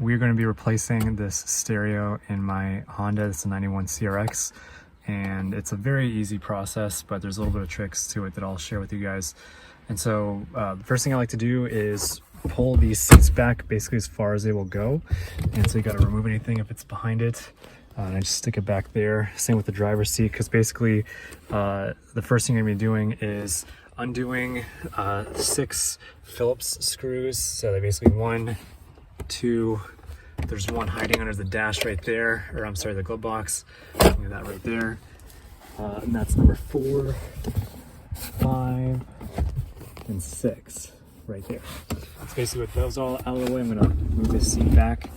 We're going to be replacing this stereo in my Honda. It's a 91 CRX, and it's a very easy process, but there's a little bit of tricks to it that I'll share with you guys. And so the first thing I like to do is pull these seats back basically as far as they will go. And so you got to remove anything if it's behind it. And I just stick it back there. Same with the driver's seat, because basically the first thing I'm going to be doing is undoing 6 Phillips screws. So they basically 1, 2, there's one hiding under the dash right there, or I'm sorry, the glove box. Look at that right there. And that's number 4, 5, and 6 right there. So basically with those all out of the way, I'm gonna move this seat back.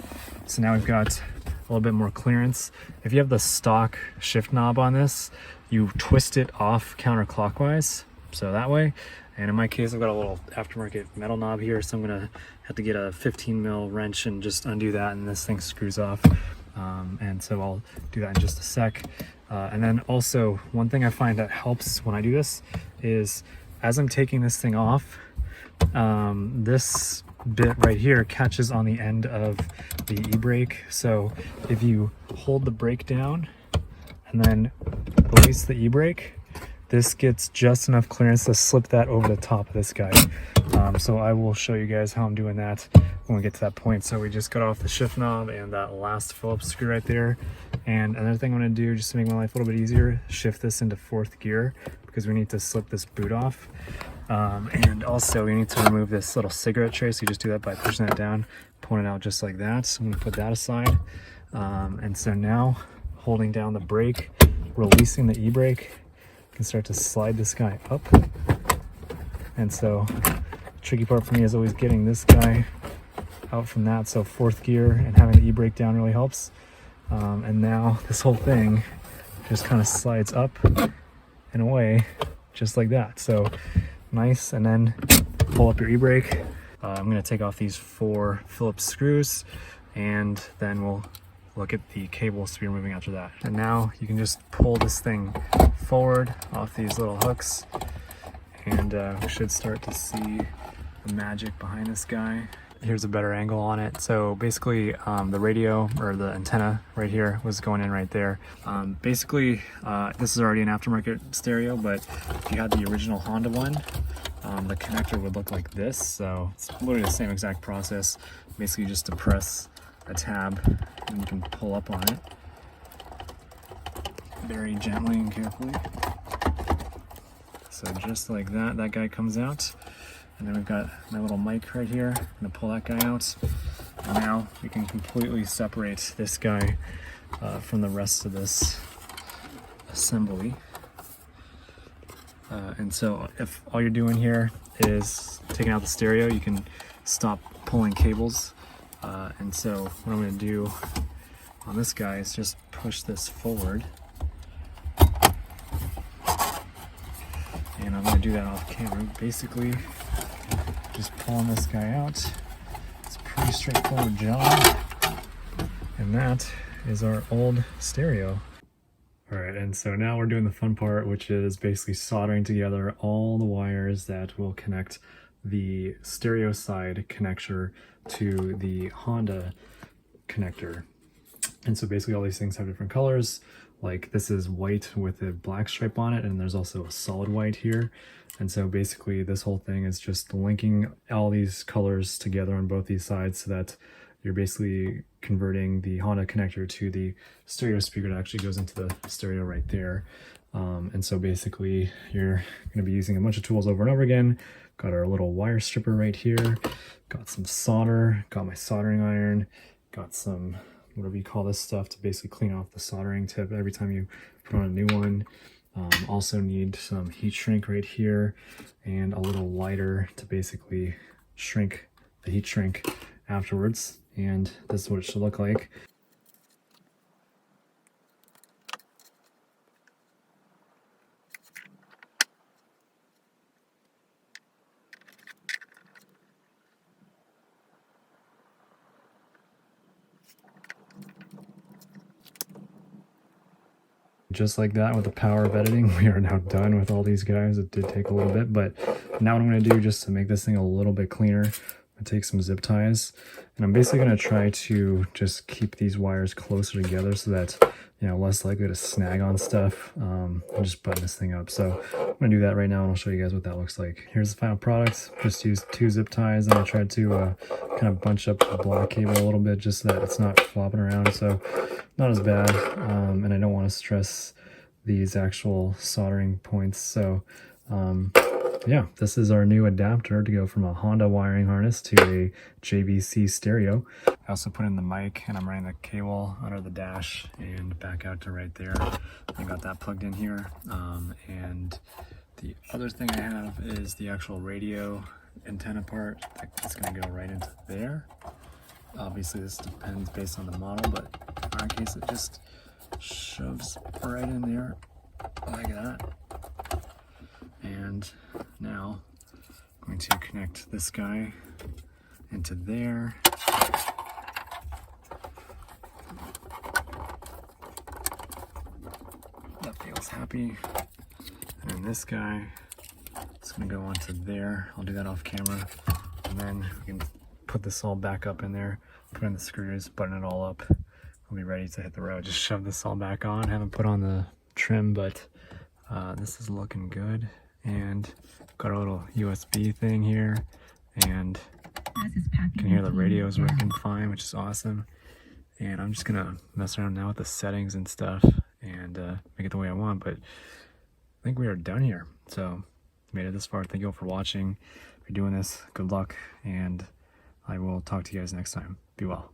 So now we've got a little bit more clearance. If you have the stock shift knob on this, you twist it off counterclockwise, so that way. And in my case, I've got a little aftermarket metal knob here, so I'm gonna have to get a 15 mil wrench and just undo that, and this thing screws off. And so I'll do that in just a sec. And then also, one thing I find that helps when I do this is, as I'm taking this thing off, this bit right here catches on the end of the e-brake. So if you hold the brake down and then release the e-brake, this gets just enough clearance to slip that over the top of this guy. So I will show you guys how I'm doing that when we get to that point. So we just got off the shift knob and that last Phillips screw right there. And another thing I'm going to do, just to make my life a little bit easier, shift this into 4th gear, because we need to slip this boot off. And also we need to remove this little cigarette tray, so you just do that by pushing that down, pulling it out just like that. So I'm going to put that aside. And so now, holding down the brake, releasing the e-brake, you can start to slide this guy up. And so the tricky part for me is always getting this guy out from that. So 4th gear and having the e-brake down really helps. And now this whole thing just kind of slides up and away just like that. So nice. And then pull up your e-brake. I'm going to take off these 4 Phillips screws, and then we'll look at the cables to be removing after that. And now you can just pull this thing forward off these little hooks, and we should start to see the magic behind this guy. Here's a better angle on it. So basically the radio, or the antenna right here, was going in right there. Basically this is already an aftermarket stereo, but if you had the original Honda one, the connector would look like this. So it's literally the same exact process. Basically just to press a tab and you can pull up on it very gently and carefully. So just like that, that guy comes out. And then we've got my little mic right here. I'm gonna pull that guy out. And now we can completely separate this guy from the rest of this assembly. And so if all you're doing here is taking out the stereo, you can stop pulling cables. And so what I'm gonna do on this guy is just push this forward. And I'm gonna do that off camera. Basically, just pulling this guy out. It's a pretty straightforward job. And that is our old stereo. All right, and so now we're doing the fun part, which is basically soldering together all the wires that will connect the stereo side connector to the Honda connector. And so basically all these things have different colors. Like this is white with a black stripe on it, and there's also a solid white here. And so basically this whole thing is just linking all these colors together on both these sides, so that you're basically converting the Honda connector to the stereo speaker that actually goes into the stereo right there. And so basically you're going to be using a bunch of tools over and over again. Got our little wire stripper right here, got some solder, got my soldering iron, got some whatever you call this stuff to basically clean off the soldering tip every time you put on a new one. Also need some heat shrink right here, and a little lighter to basically shrink the heat shrink afterwards. And this is what it should look like. Just like that, with the power of editing, we are now done with all these guys. It did take a little bit, but now what I'm going to do, just to make this thing a little bit cleaner, I'm take some zip ties, and I'm basically going to try to just keep these wires closer together so that, you know, less likely to snag on stuff, and just button this thing up. So I'm going to do that right now, and I'll show you guys what that looks like. Here's the final product. Just used 2 zip ties, and I tried to kind of bunch up the black cable a little bit just so that it's not flopping around, so not as bad, and I don't want to stress these actual soldering points. So yeah, this is our new adapter to go from a Honda wiring harness to a JVC stereo. I also put in the mic, and I'm running the cable under the dash and back out to right there. I got that plugged in here. And the other thing I have is the actual radio antenna part that's going to go right into there. Obviously this depends based on the model, but in our case it just shoves right in there like that. And now I'm going to connect this guy into there. That feels happy. And then this guy is going to go onto there. I'll do that off camera. And then we can put this all back up in there, put in the screws, button it all up. I'll be ready to hit the road. Just shove this all back on. Haven't put on the trim, but this is looking good. And got a little USB thing here, and you can hear the radios working fine, which is awesome. And I'm just gonna mess around now with the settings and stuff and make it the way I want, but I think we are done here. So made it this far. Thank you all for watching. If you're doing this, good luck, and I will talk to you guys next time. Be well.